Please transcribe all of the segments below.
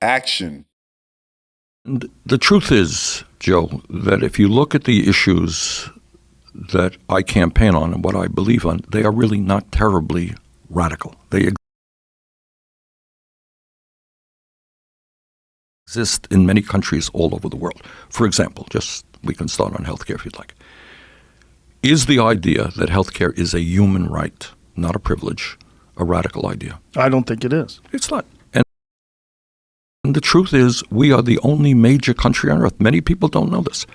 action. And the truth is, Joe, that if you look at the issues that I campaign on and what I believe on, they are really not terribly radical. They exist in many countries all over the world. For example, we can start on healthcare if you'd like. Is the idea that healthcare is a human right, not a privilege, a radical idea? I don't think it is. It's not. And the truth is, we are the only major country on earth. Many people don't know this.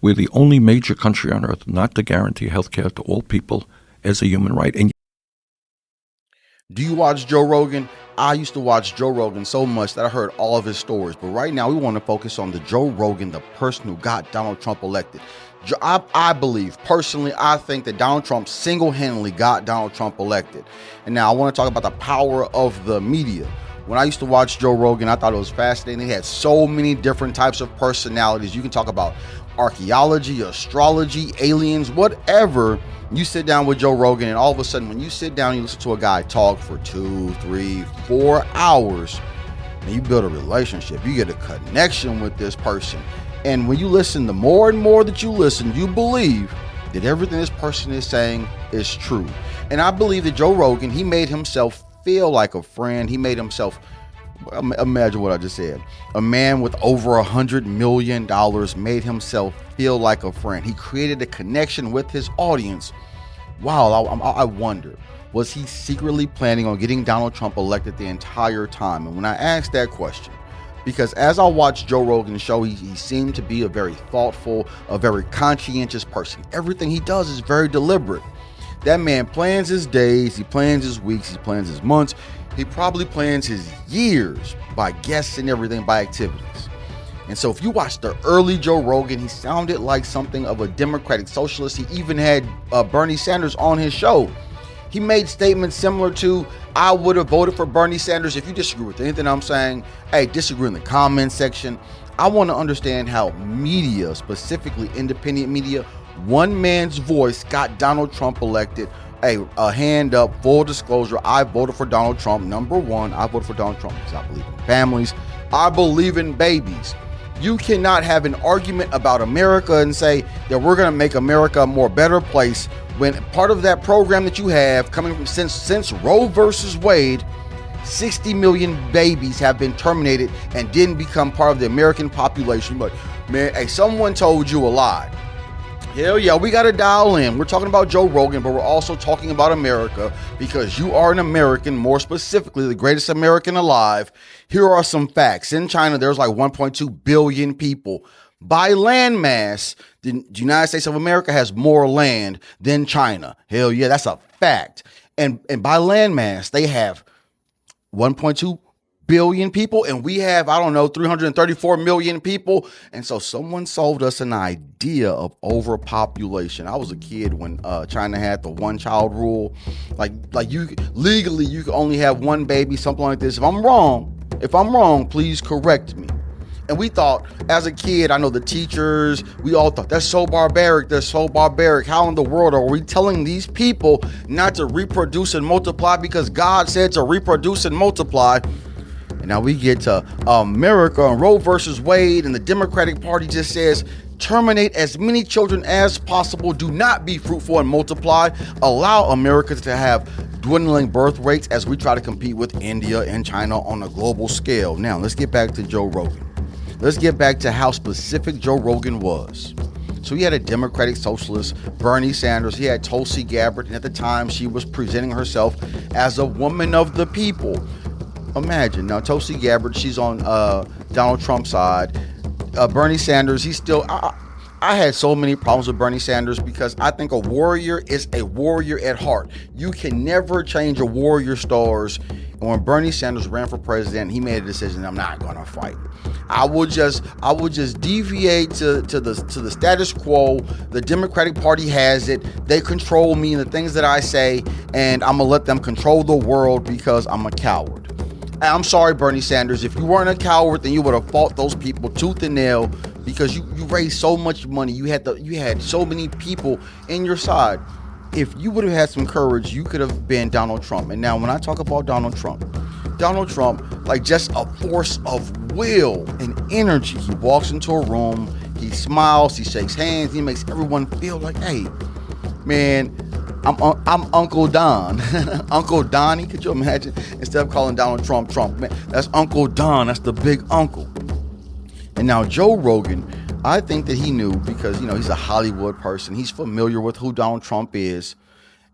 We're the only major country on earth not to guarantee health care to all people as a human right. And do you watch Joe Rogan? I used to watch Joe Rogan so much that I heard all of his stories. But right now, we want to focus on the Joe Rogan, the person who got Donald Trump elected. I believe, personally, I think that Donald Trump single-handedly got Donald Trump elected. And now I want to talk about the power of the media. When I used to watch Joe Rogan, I thought it was fascinating. He had so many different types of personalities. You can talk about archaeology, astrology, aliens, whatever. You sit down with Joe Rogan, and all of a sudden, when you sit down and you listen to a guy talk for 2, 3, 4 hours, and you build a relationship, you get a connection with this person. And when you listen, the more and more that you listen, you believe that everything this person is saying is true. And I believe that Joe Rogan, he made himself feel like a friend. He made himself, imagine what I just said, a man with over $100 million made himself feel like a friend. He created a connection with his audience. Wow, I wonder, was he secretly planning on getting Donald Trump elected the entire time? And when I asked that question, because as I watched Joe Rogan's show, he seemed to be a very thoughtful, a very conscientious person. Everything he does is very deliberate. That man plans his days, he plans his weeks, he plans his months. He probably plans his years by guests and everything, by activities. And so if you watch the early Joe Rogan, he sounded like something of a democratic socialist. He even had Bernie Sanders on his show. He made statements similar to, I would have voted for Bernie Sanders. If you disagree with anything I'm saying, hey, disagree in the comments section. I want to understand how media, specifically independent media, one man's voice got Donald Trump elected. Hey, a hand up, full disclosure, I voted for Donald Trump. Number one, I voted for Donald Trump because I believe in families. I believe in babies. You cannot have an argument about America and say that we're going to make America a more better place when part of that program that you have coming from since Roe versus Wade, 60 million babies have been terminated and didn't become part of the American population. But man, hey, someone told you a lie. Hell yeah, we got to dial in. We're talking about Joe Rogan, but we're also talking about America because you are an American, more specifically, the greatest American alive. Here are some facts. In China, there's like 1.2 billion people. By land mass, the United States of America has more land than China. Hell yeah, that's a fact. And by land mass, they have 1.2 billion people, and we have, 334 million people. And so someone sold us an idea of overpopulation. I was a kid when China had the one-child rule. Like you legally, you can only have one baby, something like this. If I'm wrong, please correct me. And we thought, as a kid, I know the teachers, we all thought, that's so barbaric. How in the world are we telling these people not to reproduce and multiply because God said to reproduce and multiply? And now we get to America and Roe versus Wade, and the Democratic Party just says, terminate as many children as possible. Do not be fruitful and multiply. Allow America to have dwindling birth rates as we try to compete with India and China on a global scale. Now, let's get back to Joe Rogan. Let's get back to how specific Joe Rogan was. So he had a Democratic socialist, Bernie Sanders. He had Tulsi Gabbard, and at the time she was presenting herself as a woman of the people. Imagine now, Tulsi Gabbard, she's on Donald Trump's side. Bernie Sanders, he's still. I had so many problems with Bernie Sanders because I think a warrior is a warrior at heart. You can never change a warrior's stars. And when Bernie Sanders ran for president, he made a decision: I'm not going to fight. I would just deviate to the status quo. The Democratic Party has it. They control me and the things that I say, and I'm gonna let them control the world because I'm a coward. I'm sorry, Bernie Sanders. If you weren't a coward, then you would have fought those people tooth and nail because you raised so much money. You had so many people in your side. If you would have had some courage, you could have been Donald Trump. And now when I talk about Donald Trump, Donald Trump like just a force of will and energy. He walks into a room, he smiles, he shakes hands, he makes everyone feel like, hey, man, I'm Uncle Don. Uncle Donnie, could you imagine? Instead of calling Donald Trump Trump, man, that's Uncle Don, that's the big uncle. And now Joe Rogan, I think that he knew because, he's a Hollywood person. He's familiar with who Donald Trump is.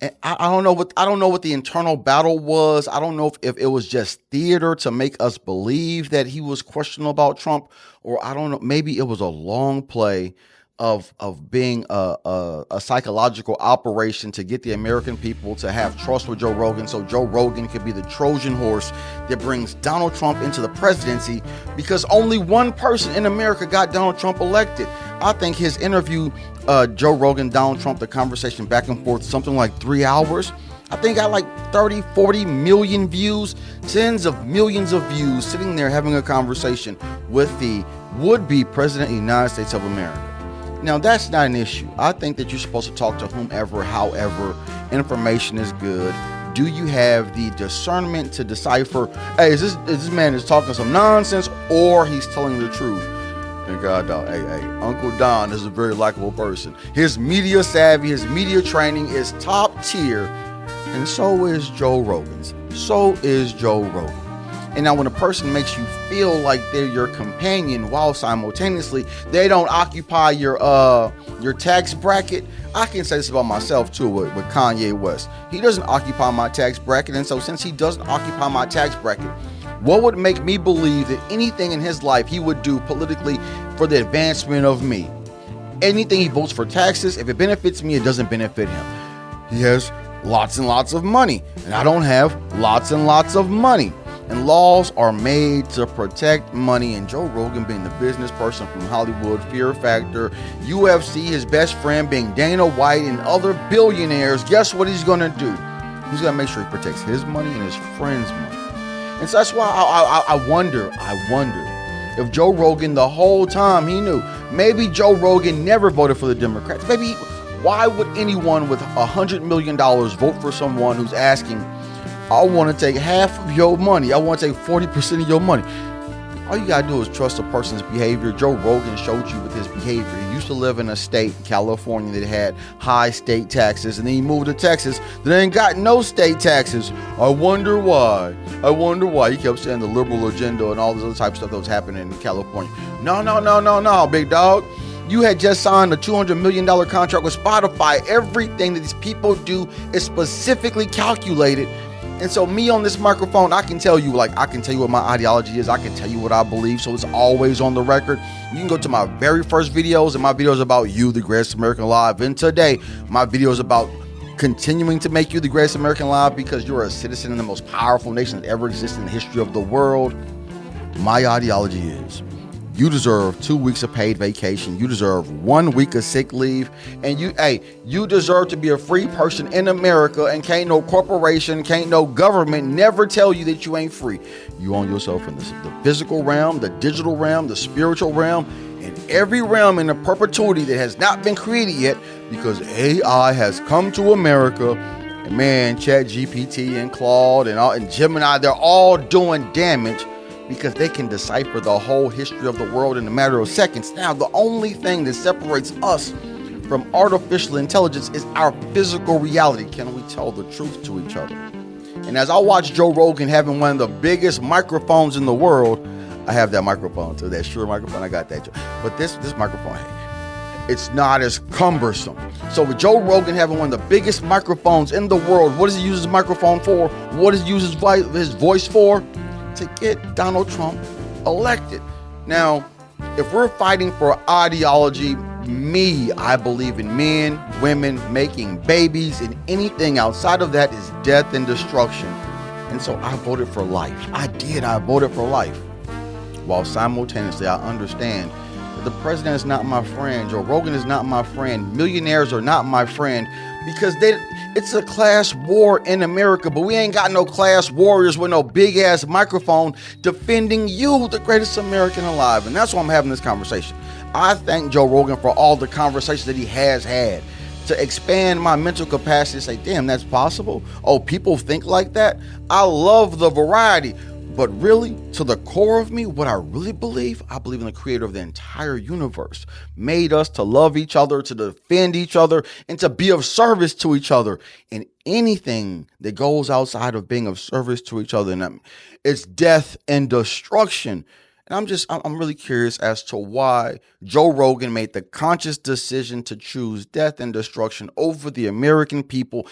And I don't know what the internal battle was. I don't know if it was just theater to make us believe that he was questionable about Trump, or I don't know, maybe it was a long play of being a psychological operation to get the American people to have trust with Joe Rogan, so Joe Rogan could be the Trojan horse that brings Donald Trump into the presidency, because only one person in America got Donald Trump elected. I think his interview, Joe Rogan, Donald Trump, the conversation back and forth, something like 3 hours. I think got like 30, 40 million views, tens of millions of views, sitting there having a conversation with the would-be president of the United States of America. Now, that's not an issue. I think that you're supposed to talk to whomever, however, information is good. Do you have the discernment to decipher, hey, is this man is talking some nonsense or he's telling the truth? And God, hey, Uncle Don is a very likable person. His media savvy, his media training is top tier. And so is Joe Rogan's. So is Joe Rogan. And now when a person makes you feel like they're your companion while simultaneously they don't occupy your tax bracket, I can say this about myself too with Kanye West. He doesn't occupy my tax bracket, and so since he doesn't occupy my tax bracket, what would make me believe that anything in his life he would do politically for the advancement of me? Anything he votes for taxes, if it benefits me, it doesn't benefit him. He has lots and lots of money, and I don't have lots and lots of money. And laws are made to protect money. And Joe Rogan, being the business person from Hollywood, Fear Factor, UFC, his best friend being Dana White and other billionaires, guess what he's going to do? He's going to make sure he protects his money and his friends' money. And so that's why I wonder if Joe Rogan the whole time he knew. Maybe Joe Rogan never voted for the Democrats. Maybe why would anyone with $100 million vote for someone who's asking, I want to take half of your money. I want to take 40% of your money. All you got to do is trust a person's behavior. Joe Rogan showed you with his behavior. He used to live in a state, California, that had high state taxes, and then he moved to Texas that ain't got no state taxes. I wonder why. He kept saying the liberal agenda and all this other type of stuff that was happening in California. No, big dog. You had just signed a $200 million contract with Spotify. Everything that these people do is specifically calculated. And so me on this microphone, I can tell you what my ideology is. I can tell you what I believe. So it's always on the record. You can go to my very first videos, and my videos about you, the greatest American alive. And today, my video is about continuing to make you the greatest American alive because you're a citizen in the most powerful nation that ever existed in the history of the world. My ideology is you deserve 2 weeks of paid vacation. You deserve 1 week of sick leave. And you deserve to be a free person in America, and can't no corporation, can't no government never tell you that you ain't free. You own yourself in the physical realm, the digital realm, the spiritual realm, and every realm in the perpetuity that has not been created yet, because AI has come to America. And man, ChatGPT and Claude and Gemini, they're all doing damage because they can decipher the whole history of the world in a matter of seconds. Now, the only thing that separates us from artificial intelligence is our physical reality. Can we tell the truth to each other? And as I watch Joe Rogan having one of the biggest microphones in the world, I have that microphone too, that Shure microphone, I got that. But this microphone, hey, it's not as cumbersome. So with Joe Rogan having one of the biggest microphones in the world, what does he use his microphone for? What does he use his voice for? To get Donald Trump elected. Now, if we're fighting for ideology, I believe in men, women, making babies, and anything outside of that is death and destruction. And so I voted for life. I voted for life. While simultaneously, I understand that the president is not my friend. Joe Rogan is not my friend. Millionaires are not my friend, because it's a class war in America, but we ain't got no class warriors with no big ass microphone defending you, the greatest American alive. And that's why I'm having this conversation. I thank Joe Rogan for all the conversations that he has had. to expand my mental capacity, say, damn, that's possible. Oh, people think like that. I love the variety. But really, to the core of me, what I really believe, I believe in the creator of the entire universe, made us to love each other, to defend each other, and to be of service to each other. And anything that goes outside of being of service to each other, and it's death and destruction. And I'm really curious as to why Joe Rogan made the conscious decision to choose death and destruction over the American people.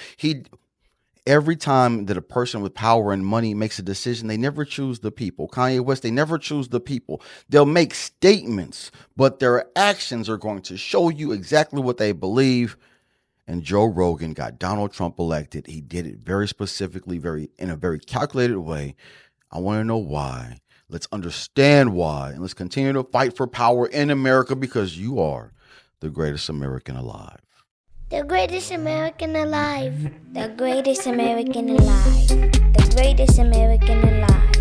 Every time that a person with power and money makes a decision, they never choose the people. Kanye West, they never choose the people. They'll make statements, but their actions are going to show you exactly what they believe. And Joe Rogan got Donald Trump elected. He did it very specifically, in a very calculated way. I want to know why. Let's understand why. And let's continue to fight for power in America, because you are the greatest American alive. The greatest American alive. The greatest American alive. The greatest American alive.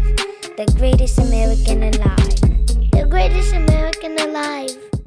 The greatest American alive. The greatest American alive.